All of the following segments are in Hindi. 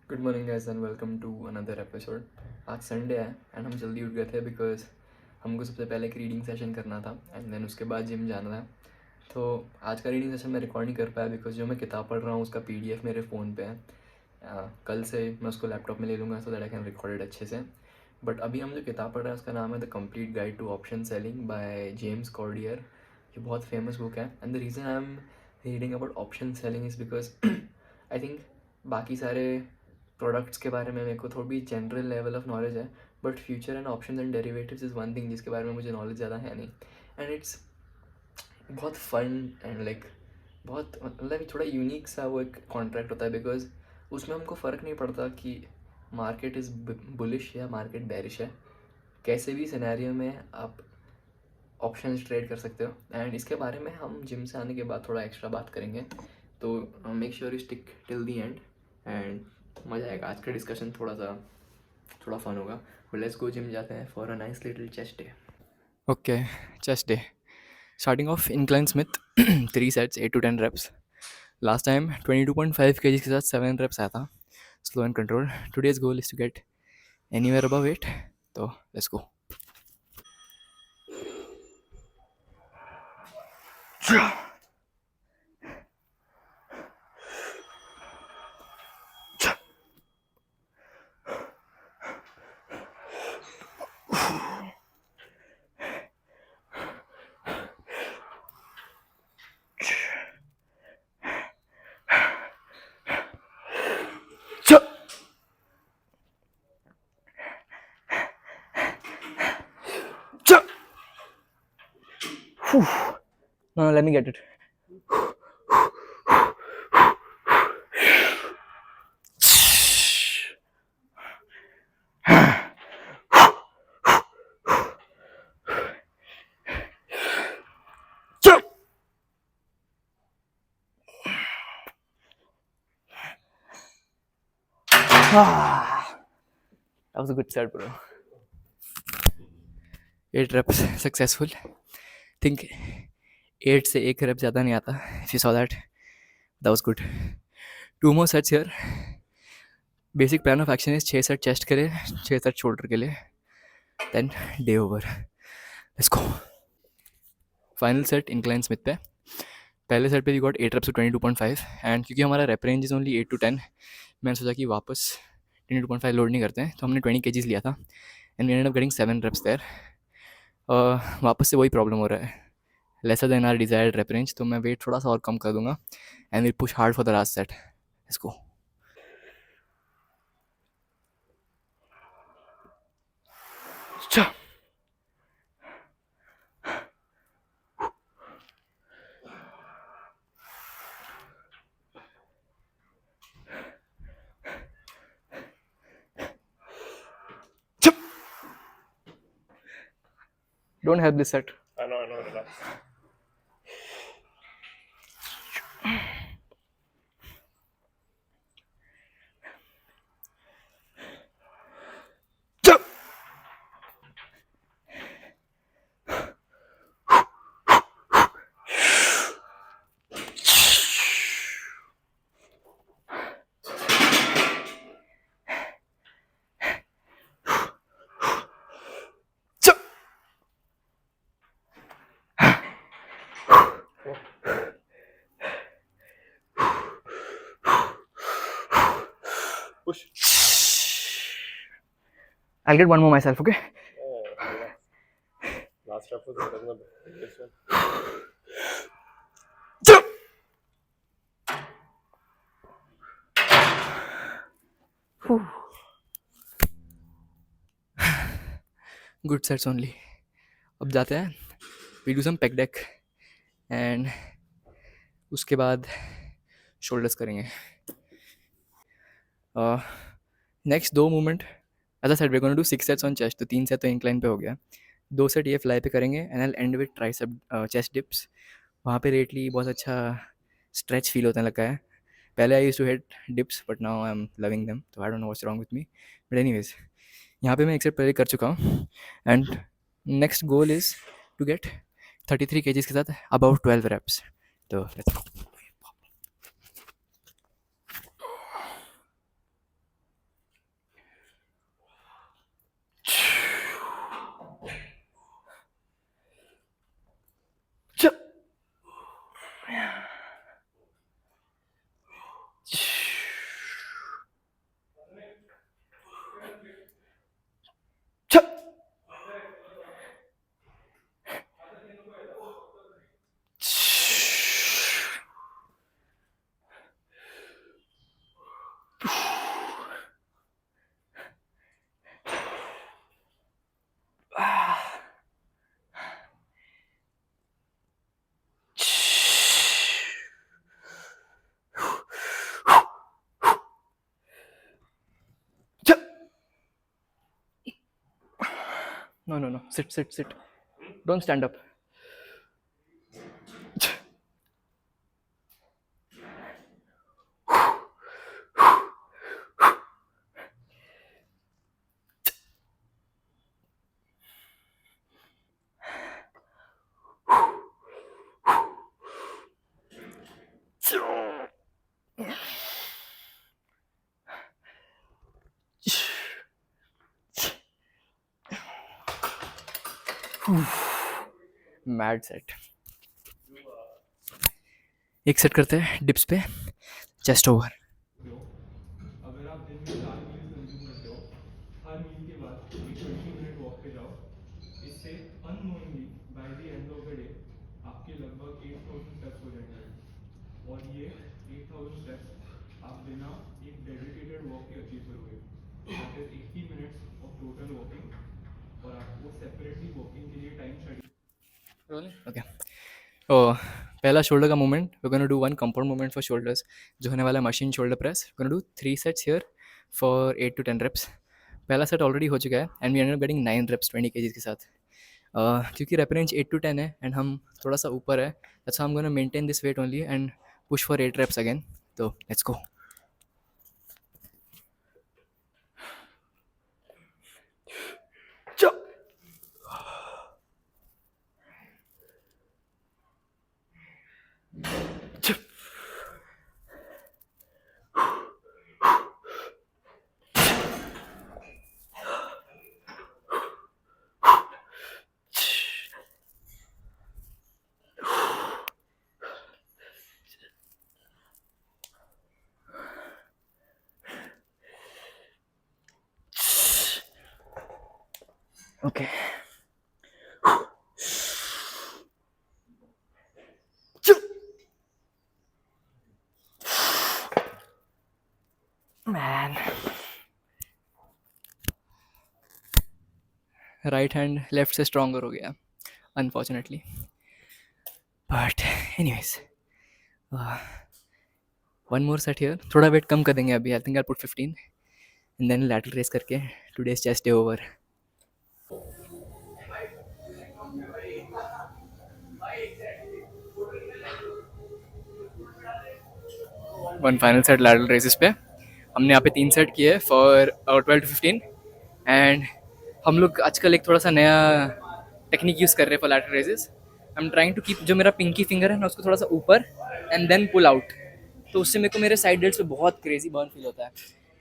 Good morning guys and welcome to another episode. आज संडे है एंड हम जल्दी उठ गए थे बिकॉज हमको सबसे पहले एक रीडिंग सेशन करना था एंड देन उसके बाद जिम जाना था। तो आज का रीडिंग सेशन मैं रिकॉर्ड नहीं कर पाया बिकॉज जो मैं किताब पढ़ रहा हूँ उसका पीडीएफ मेरे फ़ोन पे है। कल से मैं उसको लैपटॉप में ले लूँगा so that I can record it अच्छे से। बट अभी हम जो किताब पढ़ रहे हैं उसका नाम है the complete guide to option selling by James Cordier. ये बहुत फेमस बुक है and the reason I am reading about option selling is because I think बाकी सारे प्रोडक्ट्स के बारे में मेरे को थोड़ी जनरल लेवल ऑफ नॉलेज है, but future and option and derivatives is one thing जिसके बारे में मुझे नॉलेज ज़्यादा है नहीं। एंड इट्स बहुत फन एंड लाइक बहुत मतलब थोड़ा यूनिक सा वो एक कॉन्ट्रैक्ट होता है बिकॉज उसमें हमको फ़र्क नहीं पड़ता कि मार्केट इज़ बुलिश या मार्केट बेरिश है। कैसे भी सिनेरियो में आप ऑप्शन ट्रेड कर सकते हो एंड इसके बारे में हम जिम से आने के बाद थोड़ा एक्स्ट्रा बात करेंगे। तो make sure you stick till the and and मज़ा आएगा। आज का डिस्कशन थोड़ा फन होगा। बट लेट्स गो, जिम जाते हैं for a nice little chest day. Okay, chest day starting off incline Smith 3 sets 8 to 10 reps। Last time 22.5 kg के साथ 7 reps आया था, slow and control. Today's goal is to get anywhere above 8, तो let's go. No, let me get it. That was a good start, bro. 8 reps successful. Think 8 से 1 rep ज़्यादा नहीं आता. If you saw that, that was good. 2 more sets here. Basic plan of action is 6 set chest के लिए, 6 set shoulder के लिए. Then day over. Let's go. Final set incline Smith पे. पहले सेट पे we got 8 reps to 22.5 and क्योंकि हमारा rep range is only 8 to 10, मैंने सोचा कि वापस 22.5 लोड नहीं करते हैं, तो हमने 20 kgs लिया था and we ended up getting 7 reps there. वापस से वही प्रॉब्लम हो रहा है, lesser than our desired rep range, तो मैं वेट थोड़ा सा और कम कर दूंगा and will push hard for the last set. Let's go. Don't help this set. I know, relax. Push. I'll get one more myself, okay? Relax. Last rep was better than the previous one. Good sets only. अब जाते हैं, we do some pec deck and उसके बाद शोल्डर्स करेंगे। Next 2 movement as a set we gonna do 6 sets on chest, तो 3 सेट तो इंक्लाइन पे हो गया, 2 सेट ये फ्लाई पे करेंगे and I and with tricep chest dips. वहाँ पे लेटली बहुत अच्छा स्ट्रेच फील होने लगा है। पहले I used to hate dips but now I am loving them, तो I don't know what's wrong with me, but anyways यहाँ पे मैं एक सेट पहले कर चुका हूँ and next goal is to get 33 kgs के साथ अबाउट 12 reps, तो let's go. No. Sit. Don't stand up. Mad set. एक सेट करते हैं डिप्स पे, चेस्ट ओवर. अगर आप दिन में 4 मील्स कंज्यूम करते हो, हर मील के बाद एक 20 मिनट वॉक पे जाओ. इससे unknowingly by the end of the day आपके लगभग 8000 स्टेप्स हो जाएंगे. और ये 8000 स्टेप्स आप बिना एक डेडिकेटेड वॉक के अचीव करोगे. That is 80 minutes of total walking. और आपको सेपरेटली वॉकिंग के लिए टाइम शेड्यूल. ओके. ओ पहला शोल्डर का movement, we gonna do one compound movement for shoulders जो होने वाला है machine shoulder press. We gonna do 3 sets here for 8 to 10 reps. पहला सेट ऑलरेडी हो चुका है and we end up getting 9 reps 20 kg के साथ. क्योंकि रेप रेंज 8 to 10 है एंड हम थोड़ा सा ऊपर है, दैट्स हम gonna maintain this weight only and push for 8 reps again. तो let's go. Okay. Man. Right hand left से स्ट्रॉन्गर हो गया unfortunately. But anyways, one more set here. थोड़ा वेट कम कर देंगे अभी. I think I put 15 and then lateral raise करके today's chest day over. One final set lateral raises पे. हमने यहाँ पे 3 सेट किए फॉर 12 to 15 एंड हम लोग आजकल एक थोड़ा सा नया टेक्निक यूज़ कर रहे हैं for lateral raises. I am trying to keep जो मेरा पिंकी फिंगर है ना उसको थोड़ा सा ऊपर एंड देन पुल आउट. तो उससे मेरे को मेरे साइड डेल्ट्स पे बहुत क्रेजी बर्न फील होता है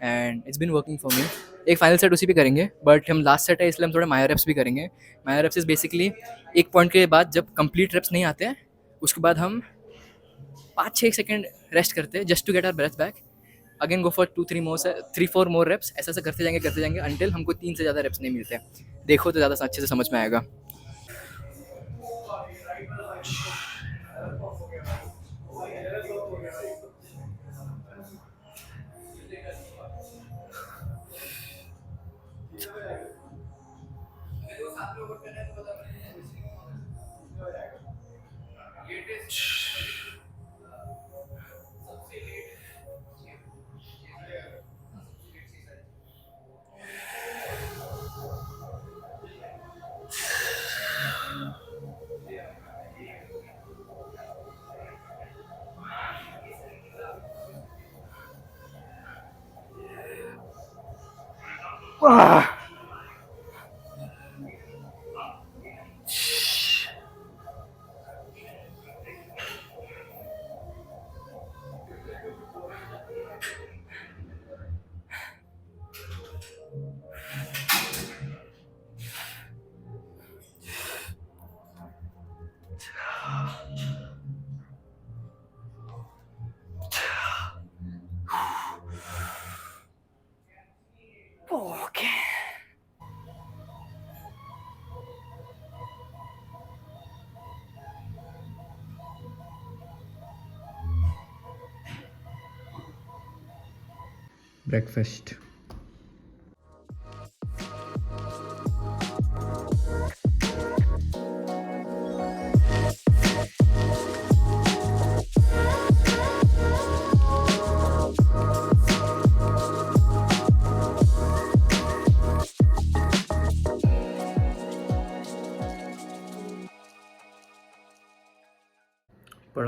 and it's been working for me. एक फाइनल सेट उसी पे करेंगे बट हम लास्ट सेट है इसलिए हम थोड़ा मायर रेप्स भी करेंगे. मायर रेप्स इज बेसिकली एक पॉइंट के बाद जब कंप्लीट रेप्स नहीं आते हैं उसके बाद हम 5-6 सेकेंड रेस्ट करते हैं just to get our breath back. Again go for 3-4 more reps. ऐसा ऐसा करते जाएंगे अंटिल हमको 3 से ज़्यादा रेप्स नहीं मिलते. देखो तो ज़्यादा अच्छे से समझ में आएगा. Breakfast.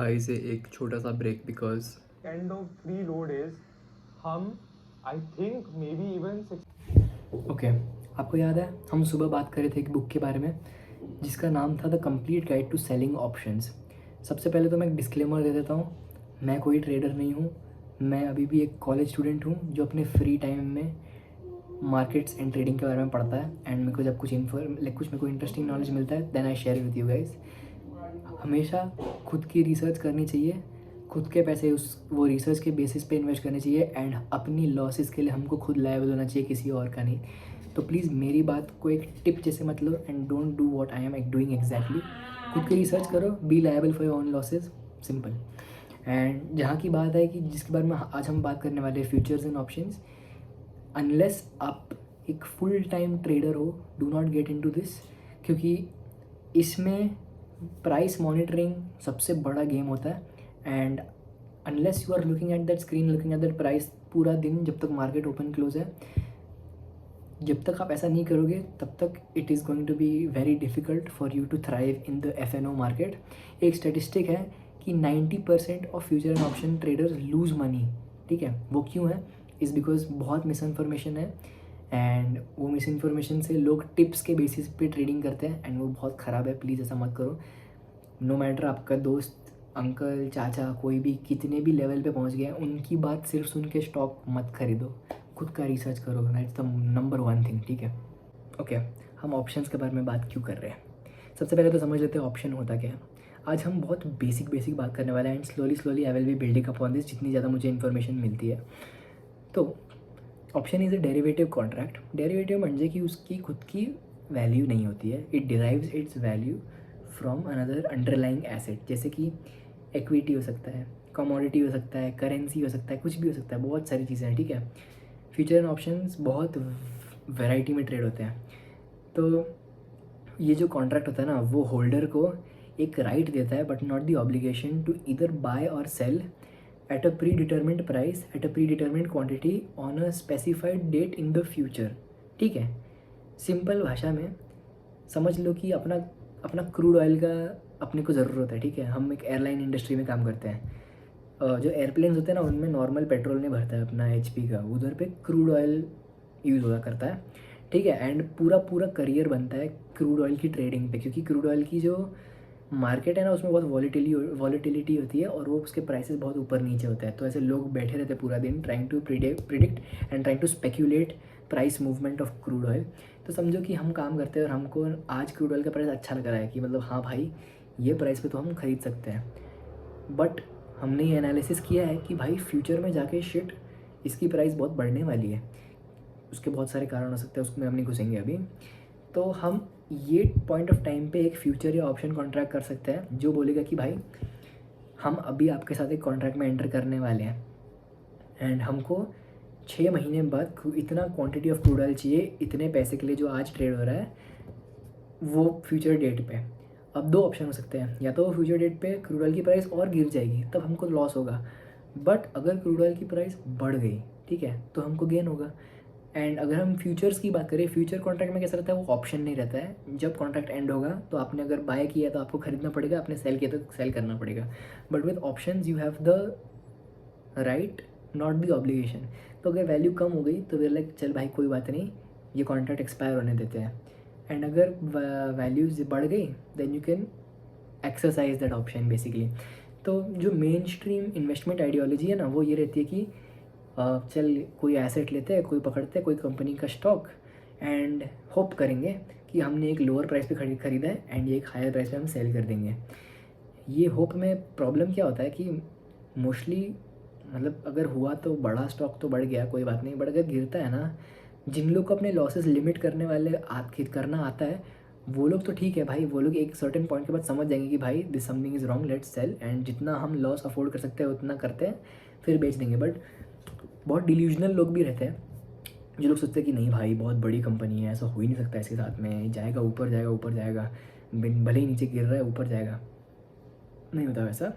पढ़ाई से एक छोटा सा break because end of 3 low days हम I think maybe even okay आपको याद है हम सुबह बात कर रहे थे एक बुक के बारे में जिसका नाम था the complete guide to selling options. सबसे पहले तो मैं एक डिस्क्लेमर दे देता हूँ, मैं कोई ट्रेडर नहीं हूँ, मैं अभी भी एक कॉलेज स्टूडेंट हूँ जो अपने फ्री टाइम में मार्केट्स एंड ट्रेडिंग के बारे में पढ़ता है। एंड मेरे को जब कुछ मेरे को इंटरेस्टिंग नॉलेज मिलता है then I share with you guys. हमेशा खुद की रिसर्च करनी चाहिए, खुद के पैसे वो रिसर्च के बेसिस पे इन्वेस्ट करने चाहिए एंड अपनी लॉसेस के लिए हमको खुद लायबल होना चाहिए, किसी और का नहीं। तो प्लीज़ मेरी बात को एक टिप जैसे मत लो and don't do what I am doing exactly. खुद की रिसर्च करो, be liable for your own losses, simple. And जहाँ की बात है कि जिसके बारे में आज हम बात करने वाले हैं, फ्यूचर्स एंड ऑप्शंस, अनलेस आप एक फुल टाइम ट्रेडर हो do not get into this, क्योंकि इसमें प्राइस मॉनिटरिंग सबसे बड़ा गेम होता है। And unless you are looking at that screen, looking at that price पूरा दिन जब तक मार्केट ओपन क्लोज है, जब तक आप ऐसा नहीं करोगे तब तक it is going to be very difficult for you to thrive in the FNO market. एक स्टेटिस्टिक है कि 90% of future and option traders lose money. ठीक है, वो क्यों है? इज़ बिकॉज बहुत मिस इन्फॉर्मेशन है एंड वो मिस इन्फॉर्मेशन से लोग टिप्स के बेसिस पे ट्रेडिंग करते हैं एंड वो बहुत ख़राब है। प्लीज़ ऐसा मत करो। नो मैटर आपका दोस्त, अंकल, चाचा, कोई भी कितने भी लेवल पे पहुंच गया, उनकी बात सिर्फ सुन के स्टॉक मत खरीदो, खुद का रिसर्च करो, दैट्स द नंबर 1 थिंग। ठीक है, ओके हम ऑप्शंस के बारे में बात क्यों कर रहे हैं? सबसे पहले तो समझ लेते हैं ऑप्शन होता क्या है। आज हम बहुत बेसिक बात करने वाले हैं and slowly I will be building upon this जितनी ज़्यादा मुझे इन्फॉर्मेशन मिलती है। तो option is a derivative contract. Derivative म्हणजे की उसकी खुद की वैल्यू नहीं होती है, it derives it's value from another underlying asset. जैसे कि इक्विटी हो सकता है, कमोडिटी हो सकता है, करेंसी हो सकता है, कुछ भी हो सकता है, बहुत सारी चीज़ें हैं। ठीक है, फ्यूचर एंड ऑप्शंस बहुत वैरायटी में ट्रेड होते हैं। तो ये जो कॉन्ट्रैक्ट होता है ना, वो होल्डर को एक राइट देता है but not the obligation to either buy और sell at a pre determined price at a pre determined quantity on a specified date in the future. ठीक है, सिंपल भाषा में समझ लो कि अपना क्रूड ऑयल का अपने को ज़रूरत है। ठीक है, हम एक एयरलाइन इंडस्ट्री में काम करते हैं, जो एयरप्लेन्स होते हैं ना उनमें नॉर्मल पेट्रोल नहीं भरता है अपना HP का, उधर पे क्रूड ऑयल यूज़ हुआ करता है। ठीक है, एंड पूरा करियर बनता है क्रूड ऑयल की ट्रेडिंग पे, क्योंकि क्रूड ऑयल की जो मार्केट है ना उसमें बहुत वॉलीटिलिटी होती है और वो उसके प्राइसेस बहुत ऊपर नीचे होता है। तो ऐसे लोग बैठे रहते हैं पूरा दिन trying to predict and trying to speculate price movement of crude oil. तो समझो कि हम काम करते हैं और हमको आज क्रूड ऑयल का प्राइस अच्छा लग रहा है कि मतलब हाँ भाई ये प्राइस पे तो हम खरीद सकते हैं, बट हमने ये एनालिसिस किया है कि भाई फ्यूचर में जाके शिट इसकी प्राइस बहुत बढ़ने वाली है। उसके बहुत सारे कारण हो सकते हैं, उसमें हम नहीं घुसेंगे अभी। तो हम ये पॉइंट ऑफ टाइम पे एक फ्यूचर या ऑप्शन कॉन्ट्रैक्ट कर सकते हैं जो बोलेगा कि भाई हम अभी आपके साथ एक कॉन्ट्रैक्ट में एंटर करने वाले हैं एंड हमको 6 महीने बाद इतना क्वांटिटी ऑफ क्रूड ऑयल चाहिए इतने पैसे के लिए जो आज ट्रेड हो रहा है वो फ्यूचर डेट पे। अब 2 ऑप्शन हो सकते हैं, या तो फ्यूचर डेट पे क्रूड ऑयल की प्राइस और गिर जाएगी तब हमको लॉस होगा, बट अगर क्रूड ऑयल की प्राइस बढ़ गई ठीक है तो हमको गेन होगा। एंड अगर हम फ्यूचर्स की बात करें, फ्यूचर कॉन्ट्रैक्ट में कैसा रहता है, वो ऑप्शन नहीं रहता है। जब कॉन्ट्रैक्ट एंड होगा तो आपने अगर बाय किया तो आपको खरीदना पड़ेगा, आपने सेल किया तो सेल करना पड़ेगा, but with options you have the right not the obligation. तो अगर वैल्यू कम हो गई तो वे लाइक चल भाई कोई बात नहीं, ये कॉन्ट्रैक्ट एक्सपायर होने देते हैं। एंड अगर वैल्यूज बढ़ गई then you can exercise that option basically. तो जो मेन स्ट्रीम इन्वेस्टमेंट आइडियोलॉजी है ना वो ये रहती है कि चल कोई एसेट लेते हैं, कोई पकड़ते हैं कोई कंपनी का स्टॉक एंड होप करेंगे कि हमने एक लोअर प्राइस पे खरीदा है एंड ये एक हायर प्राइस पे हम सेल कर देंगे। ये होप में प्रॉब्लम क्या होता है कि मोस्टली मतलब अगर हुआ तो बड़ा स्टॉक तो बढ़ गया कोई बात नहीं, बट अगर गिरता है ना, जिन लोग को अपने लॉसेस लिमिट करने वाले करना आता है वो लोग तो ठीक है भाई, वो लोग एक सर्टेन पॉइंट के बाद समझ जाएंगे कि भाई this something is wrong, let's sell, and जितना हम लॉस अफोर्ड कर सकते हैं उतना करते हैं फिर बेच देंगे। बट बहुत डिल्यूजनल लोग भी रहते हैं जो लोग सोचते हैं कि नहीं भाई बहुत बड़ी कंपनी है, ऐसा हो ही नहीं सकता इसके साथ में, जाएगा ऊपर जाएगा ऊपर जाएगा, भले ही नीचे गिर रहा है ऊपर जाएगा, नहीं होता वैसा,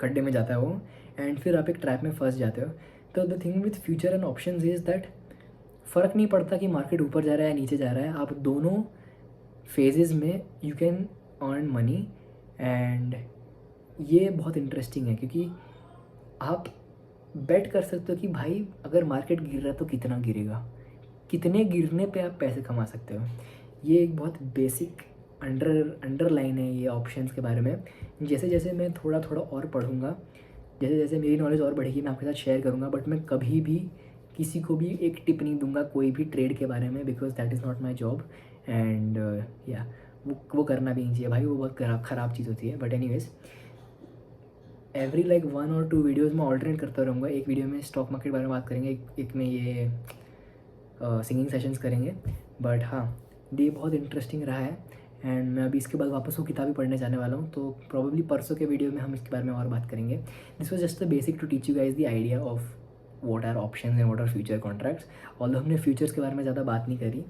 खड्डे में जाता है वो एंड फिर आप एक ट्रैप में फंस जाते हो। तो the thing with future and options is that फ़र्क नहीं पड़ता कि मार्केट ऊपर जा रहा है नीचे जा रहा है, आप दोनों फेजेस में you can earn money and ये बहुत इंटरेस्टिंग है क्योंकि आप बेट कर सकते हो कि भाई अगर मार्केट गिर रहा है तो कितना गिरेगा, कितने गिरने पे आप पैसे कमा सकते हो। ये एक बहुत बेसिक अंडरलाइन है ये ऑप्शंस के बारे में। जैसे जैसे मैं थोड़ा थोड़ा और पढ़ूँगा, जैसे जैसे मेरी नॉलेज और बढ़ेगी, मैं आपके साथ शेयर करूँगा। बट मैं कभी भी किसी को भी एक टिप नहीं दूंगा कोई भी ट्रेड के बारे में, because that is not my job. And या वो करना भी नहीं चाहिए भाई, वो बहुत ख़राब चीज़ होती है। बट एनीवेज, एवरी लाइक 1 और 2 वीडियोज़ में ऑल्टरनेट करता रहूँगा। एक वीडियो में स्टॉक मार्केट के बारे में बात करेंगे, एक में ये सिंगिंग सेशंस करेंगे। बट हाँ, ये बहुत इंटरेस्टिंग रहा है एंड मैं अभी इसके बाद वापस वो किताबें पढ़ने जाने वाला हूँ, तो प्रॉब्ली परसों के वीडियो में हम इसके बारे में और बात करेंगे। This was just the basic to teach you guys the idea of what are option and what are future contracts. Although हमने फ्यूचर्स के बारे में ज़्यादा बात नहीं करी,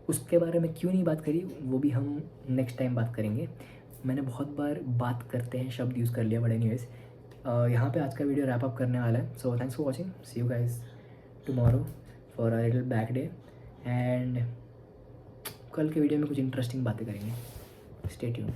उसके बारे में क्यों नहीं बात करी वो भी हम नेक्स्ट टाइम बात करेंगे। मैंने बहुत बार बात करते हैं शब्द यूज़ कर लिया, बट एनीवेज यहाँ पे आज का वीडियो रैप अप करने वाला है। So thanks for watching, see you guys tomorrow for a little back day and कल के वीडियो में कुछ इंटरेस्टिंग बातें करेंगे। Stay tuned.